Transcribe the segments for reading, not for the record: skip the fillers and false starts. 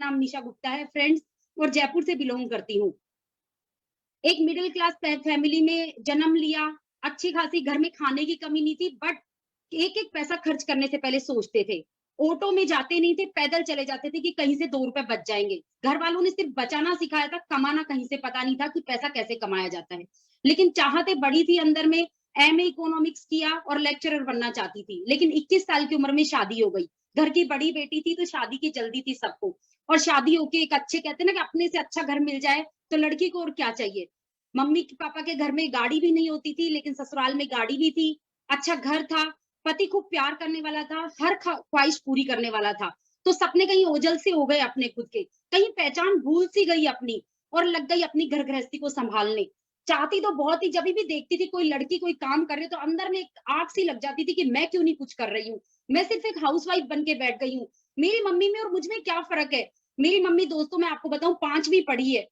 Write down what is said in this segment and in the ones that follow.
नाम निशा गुप्ता है फ्रेंड्स, और जयपुर से बिलोंग करती हूँ। एक मिडिल क्लास फैमिली में जन्म लिया, अच्छी खासी घर में खाने की कमी नहीं थी, बट एक-एक पैसा खर्च करने से पहले सोचते थे। ऑटो में जाते नहीं थे, पैदल चले जाते थे कि कहीं से 2 रुपए बच जाएँगे। घर वालों ने सिर्फ बचाना सिखाया था, कमाना कहीं से पता नहीं था कि पैसा कैसे कमाया जाता है। लेकिन चाहतें बड़ी थी अंदर में, एमए इकोनॉमिक्स किया और लेक्चरर बनना चाहती थी। लेकिन 21 साल की उम्र में शादी हो गई। घर की बड़ी बेटी थी तो शादी की जल्दी थी सबको, और शादी होके एक अच्छे कहते हैं ना कि अपने से अच्छा घर मिल जाए, तो लड़की को और क्या चाहिए। मम्मी-पापा के घर में गाड़ी भी नहीं होती थी, लेकिन ससुराल में गाड़ी भी थी, अच्छा घर था, पति खूब प्यार करने वाला था, हर ख्वाहिश पूरी करने वाला था। तो सपने कहीं ओझल से हो गए अपने खुद के, कहीं पहचान भूल सी गई अपनी, और लग गई अपनी घर गृहस्थी को संभालने। चाहती तो बहुत ही, जभी भी देखती थी कोई लड़की कोई काम कर रही है, तो अंदर में एक आग सी लग जाती थी कि मैं क्यों नहीं कुछ कर रही हूँ? मैं सिर्फ एक हाउसवाइफ बन के बैठ गई हूँ। मेरी मम्मी में और मुझ में क्या फ़र्क है? मेरी मम्मी दोस्तों मैं आपको बताऊँ 5वीं पढ़ी है।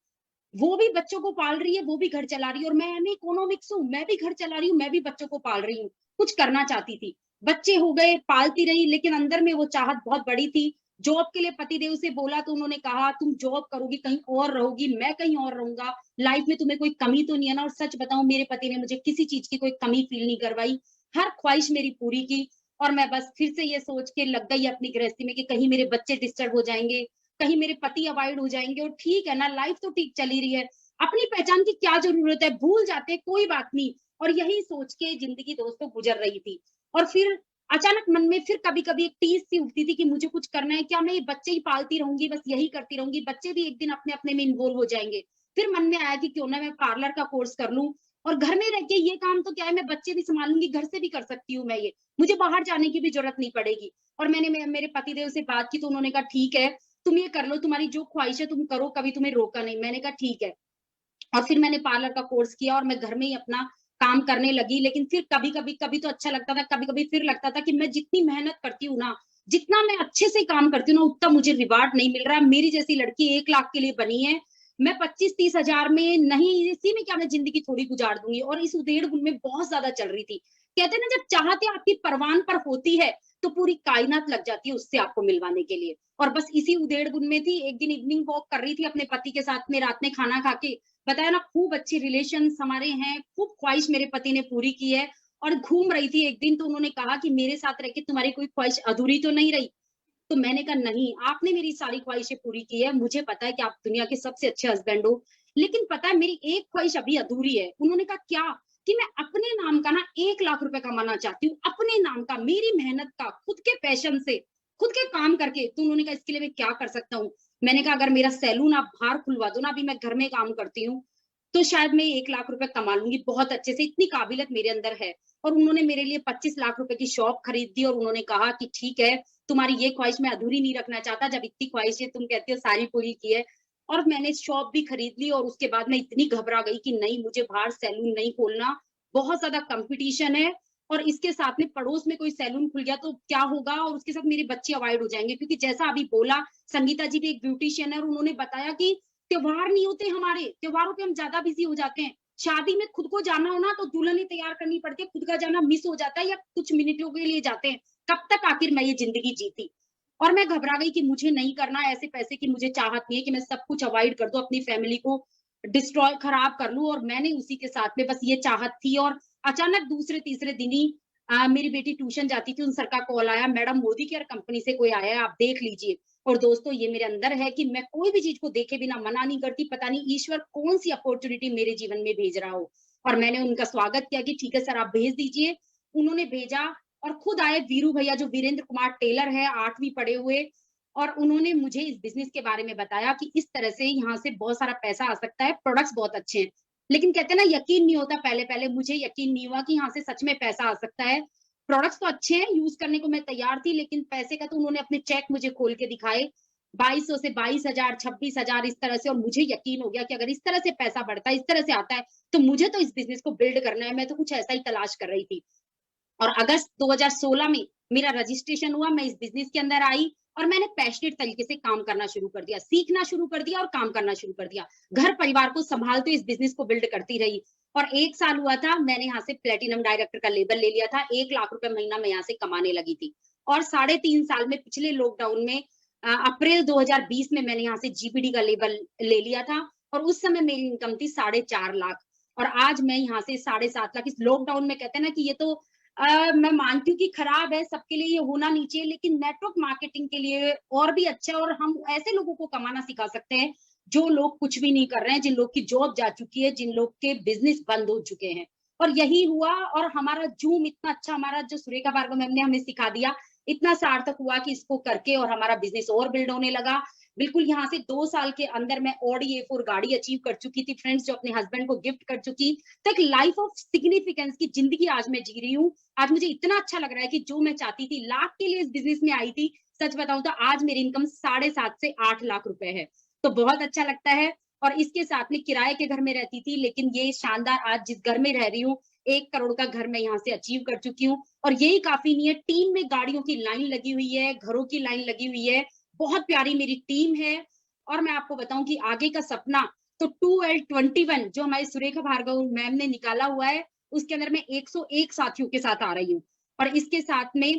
वो भी बच्चों को पाल रही है, वो भी घर चला रही है, और मैं एमए इकोनॉमिक्स हूँ, मैं भी घर चला रही हूँ, मैं भी बच्चों को पाल रही हूँ। कुछ करना चाहती थी। बच्चे हो गए, पालती रही, लेकिन अंदर में वो चाहत बहुत बड़ी थी। जॉब के लिए पतिदेव से बोला तो उन्होंने कहा, "तुम जॉब करोगी, कहीं और रहोगी, मैं कहीं और रहूँगा। लाइफ में तुम्हें कोई कमी तो नहीं है ना?" और सच बताऊँ, मेरे पति ने मुझे किसी चीज़ की कोई कमी फ़ील नहीं करवाई। हर ख्वाहिश मेरी पूरी की, और मैं बस फिर से ये सोच के लग गई अपनी गृहस्थी में कि कहीं मेरे बच्चे डिस्टर्ब हो जाएँगे, कहीं मेरे पति अवॉइड हो जाएँगे, और ठीक है ना, लाइफ तो ठीक चल ही रही है। अपनी पहचान की क्या ज़रूरत है? भूल जाते हैं, कोई बात नहीं। और यही सोच के ज़िंदगी दोस्तों गुज़र रही थी। और फिर अचानक मन में फिर कभी-कभी एक टीस सी उठती थी कि मुझे कुछ करना है, क्या मैं ये बच्चे ही पालती रहूँगी, बस यही करती रहूँगी, बच्चे भी एक दिन अपने-अपने में इन्वॉल्व हो जाएँगे। फिर मन में आया कि क्यों ना मैं पार्लर का कोर्स कर लूँ, और घर में रह के ये काम तो क्या है, मैं बच्चे भी सँभालूँगी, घर से भी कर सकती हूँ मैं ये। मुझे बाहर जाने की भी ज़रूरत नहीं पड़ेगी। और मैंने मेरे पतिदेव से बात की तो उन्होंने कहा, "ठीक है, तुम ये कर लो, तुम्हारी जो ख्वाहिश है तुम करो, कभी तुम्हें रोका नहीं।" मैंने कहा, "ठीक है।" और फिर मैंने पार्लर का कोर्स किया और मैं घर में ही अपना काम करने लगी। लेकिन फिर कभी-कभी कभी तो अच्छा लगता था, कभी-कभी फिर लगता था कि मैं जितनी मेहनत करती हूँ ना, जितना मैं अच्छे से काम करती हूँ ना, उतना मुझे रिवार्ड नहीं मिल रहा है। मेरी जैसी लड़की 1 लाख के लिए बनी है, मैं 25-30 हज़ार में नहीं, इसी में क्या मैं ज़िंदगी थोड़ी गुज़ार दूँगी, और इस उधेड़-बुन में बहुत ज़्यादा चल रही थी। कहते हैं ना, जब चाहते आपकी परवान पर होती है, तो पूरी कायनात लग जाती है उससे आपको मिलवाने के लिए। और बस इसी उधेड़-बुन में थी। एक दिन इवनिंग वॉक कर रही थी अपने पति के साथ में, रात में खाना खा के, बताया ना, खूब अच्छे रिलेशंस हमारे हैं, खूब ख्वाहिश मेरे पति ने पूरी की है। और घूम रही थी एक दिन, तो उन्होंने कहा कि मेरे साथ रह के तुम्हारी कोई ख्वाहिश अधूरी तो नहीं रही? तो मैंने कहा, नहीं, आपने मेरी सारी ख्वाहिशें पूरी की है, मुझे पता है कि आप दुनिया के सबसे अच्छे हस्बैंड हो, लेकिन पता है मेरी एक ख्वाहिश अभी अधूरी है। उन्होंने कहा, क्या? कि मैं अपने नाम का ना 1 लाख रुपए कमाना चाहती हूँ, अपने नाम का, मेरी मेहनत का, खुद के पैशन से, खुद के काम करके। तो उन्होंने कहा, इसके लिए मैं क्या कर सकता हूँ? मैंने कहा, अगर मेरा सैलून आप बाहर खुलवा दो ना, अभी मैं घर में काम करती हूँ, तो शायद मैं 1 लाख रुपए कमा लूँगी बहुत अच्छे से, इतनी काबिलियत मेरे अंदर है। और उन्होंने मेरे लिए 25 लाख रुपए की शॉप खरीद दी, और उन्होंने कहा कि ठीक है, तुम्हारी ये ख्वाहिश मैं अधूरी नहीं रखना चाहता, जब इतनी ख्वाहिशें तुम कहती हो सारी पूरी की है। और मैंने शॉप भी खरीद ली, और उसके बाद मैं इतनी घबरा गई कि नहीं, मुझे बाहर सैलून नहीं खोलना, बहुत ज़्यादा कॉम्पिटिशन है, और इसके साथ में पड़ोस में कोई सैलून खुल गया तो क्या होगा, और उसके साथ मेरे बच्चे अवॉइड हो जाएँगे। क्योंकि जैसा अभी बोला, संगीता जी भी एक ब्यूटीशियन है, और उन्होंने बताया कि त्योहार नहीं होते हमारे, त्योहारों पे हम ज़्यादा बिज़ी हो जाते हैं। शादी में खुद को जाना हो ना, तो दुल्हन ही तैयार करनी पड़ती है, खुद का जाना मिस हो जाता है, या कुछ मिनटों के लिए जाते हैं। कब तक आखिर मैं ये ज़िंदगी जीती? और मैं घबरा गई कि मुझे नहीं करना ऐसे पैसे की, मुझे चाहत नहीं है कि मैं सब कुछ अवॉइड कर दूँ, अपनी फैमिली को डिस्ट्रॉय खराब कर लूँ, और मैंने उसी के साथ में बस ये चाहत थी। और अचानक दूसरे-तीसरे दिन ही मेरी बेटी ट्यूशन जाती थी, उन सर का कॉल आया, मैडम मोदी केयर कंपनी से कोई आया है, आप देख लीजिए। और दोस्तों, ये मेरे अंदर है कि मैं कोई भी चीज़ को देखे बिना मना नहीं करती, पता नहीं ईश्वर कौन-सी अपॉर्च्युनिटी मेरे जीवन में भेज रहा हो। और मैंने उनका स्वागत किया कि ठीक है सर, आप भेज दीजिए। उन्होंने भेजा, और खुद आए वीरू भैया, जो वीरेंद्र कुमार टेलर है, 8वीं पढ़े हुए, और उन्होंने मुझे इस बिज़नेस के बारे में बताया कि इस तरह से यहाँ से बहुत सारा पैसा आ सकता है, प्रोडक्ट्स बहुत अच्छे हैं। लेकिन कहते हैं ना, यकीन नहीं होता, पहले-पहले मुझे यकीन नहीं हुआ कि यहाँ से सच में पैसा आ सकता है। प्रोडक्ट्स तो अच्छे हैं, यूज़ करने को मैं तैयार थी, लेकिन पैसे का तो उन्होंने अपने चेक मुझे खोल के दिखाए, 2200 से 22,000, 26,000 इस तरह से, और मुझे यकीन हो गया कि अगर इस तरह से पैसा बढ़ता है, इस तरह से आता है, तो मुझे तो इस बिज़नेस को बिल्ड करना है, मैं तो कुछ ऐसा ही तलाश कर रही थी। और अगस्त 2016 में मेरा रजिस्ट्रेशन हुआ, मैं इस बिज़नेस के अंदर आई, और मैंने पैशनेट तरीके से काम करना शुरू कर दिया, सीखना शुरू कर दिया और काम करना शुरू कर दिया। घर-परिवार को सँभालते हुए इस बिज़नेस को बिल्ड करती रही, और 1 साल हुआ था, मैंने यहाँ से प्लैटिनम डायरेक्टर का लेबल ले लिया था, 1 लाख रुपए महीना मैं यहाँ से कमाने लगी थी। और साढ़े 3 साल में, पिछले लॉकडाउन में, अप्रैल 2020 में मैंने यहाँ से जीपीडी का लेवल ले लिया था और उस समय मेरी इनकम थी 4.5 लाख और आज मैं यहाँ से 7.5 लाख। इस लॉकडाउन में कहते हैं ना कि ये तो मैं मानती हूँ कि खराब है, सबके लिए ये होना नहीं चाहिए, लेकिन नेटवर्क मार्केटिंग के लिए और भी अच्छा है और हम ऐसे लोगों को कमाना सिखा सकते हैं, जो लोग कुछ भी नहीं कर रहे हैं, जिन लोग की जॉब जा चुकी है, जिन लोग के बिज़नेस बंद हो चुके हैं। और यही हुआ और हमारा ज़ूम इतना अच्छा हमारा जो सुरेखा भार्गव मैम ने हमें सिखा दिया, इतना सार्थक हुआ कि इसको करके और हमारा बिज़नेस और बिल्ड होने लगा। बिल्कुल यहाँ से 2 साल के अंदर मैं ऑडी A4 गाड़ी अचीव कर चुकी थी फ्रेंड्स, जो अपने हस्बैंड को गिफ्ट कर चुकी। तो एक लाइफ ऑफ सिग्निफिकेंस की ज़िंदगी आज मैं जी रही हूँ। आज मुझे इतना अच्छा लग रहा है कि जो मैं चाहती थी, लाख के लिए इस बिज़नेस में आई थी, सच बताऊँ तो आज मेरी इनकम 7.5 से 8 लाख रुपए है। तो बहुत अच्छा लगता है और इसके साथ में किराए के घर में रहती थी, लेकिन ये शानदार आज जिस घर में रह रही हूँ, 1 करोड़ का घर मैं यहाँ से अचीव कर चुकी हूँ और यही काफ़ी नहीं है, टीम में गाड़ियों की लाइन लगी हुई है, घरों की लाइन लगी हुई है, बहुत प्यारी मेरी टीम है और मैं आपको बताऊँ कि आगे का सपना तो 2L21 जो हमारी सुरेखा भार्गव मैम ने निकाला हुआ है, उसके अंदर मैं 101 साथियों के साथ आ रही हूँ और इसके साथ में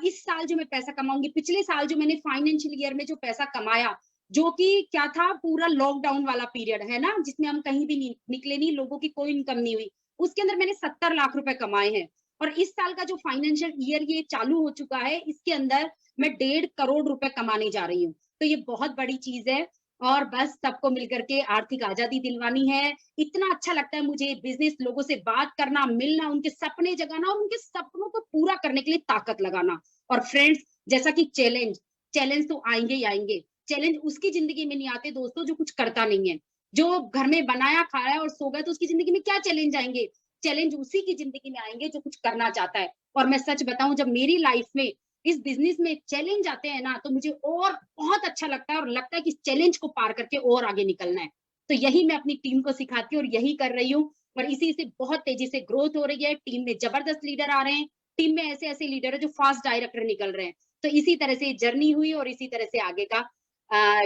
इस साल जो मैं पैसा कमाऊँगी, पिछले साल जो मैंने फाइनेंशियल ईयर में जो पैसा कमाया, जो कि क्या था पूरा लॉकडाउन वाला पीरियड है ना, जिसमें हम कहीं भी नहीं निकले नहीं, लोगों की कोई इनकम नहीं हुई। उसके अंदर मैंने 70 लाख रुपए कमाए हैं और इस साल का जो फाइनेंशियल ईयर ये चालू हो चुका है, इसके अंदर मैं 1.5 करोड़ रुपए कमाने जा रही हूँ। तो ये बहुत बड़ी चीज़ है और बस सबको मिलकर के आर्थिक आज़ादी दिलवानी है। इतना अच्छा लगता है मुझे बिज़नेस लोगों से बात करना, मिलना, उनके सपने जगाना और उनके सपनों को पूरा करने के लिए ताकत लगाना। और फ्रेंड्स जैसा कि चैलेंज तो आएँगे ही आएँगे। चैलेंज उसकी ज़िंदगी में नहीं आते दोस्तों जो कुछ करता नहीं है। जो घर में बनाया, खाया और सो गया तो उसकी ज़िंदगी में क्या चैलेंज आएँगे? चैलेंज उसी की ज़िंदगी में आएँगे जो कुछ करना चाहता है। और मैं सच बताऊँ जब मेरी लाइफ़ में इस बिज़नेस में चैलेंज आते हैं ना, तो मुझे और बहुत अच्छा लगता है और लगता है कि इस चैलेंज को पार करके और आगे निकलना है। तो यही मैं अपनी टीम को सिखाती हूँ और यही कर रही हूँ और इसी से बहुत तेज़ी से ग्रोथ हो रही है। टीम में ज़बरदस्त लीडर आ रहे हैं। टीम में ऐसे-ऐसे लीडर हैं जो फास्ट डायरेक्टर निकल रहे हैं। तो इसी तरह से जर्नी हुई और इसी तरह से आगे का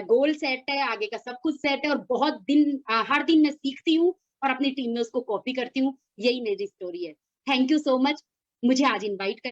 गोल सेट है, आगे का सब कुछ सेट है और बहुत दिन हर दिन मैं सीखती हूँ और अपनी टीम में उसको कॉपी करती हूँ। यही मेरी स्टोरी है। थैंक यू सो मच मुझे आज इनवाइट कर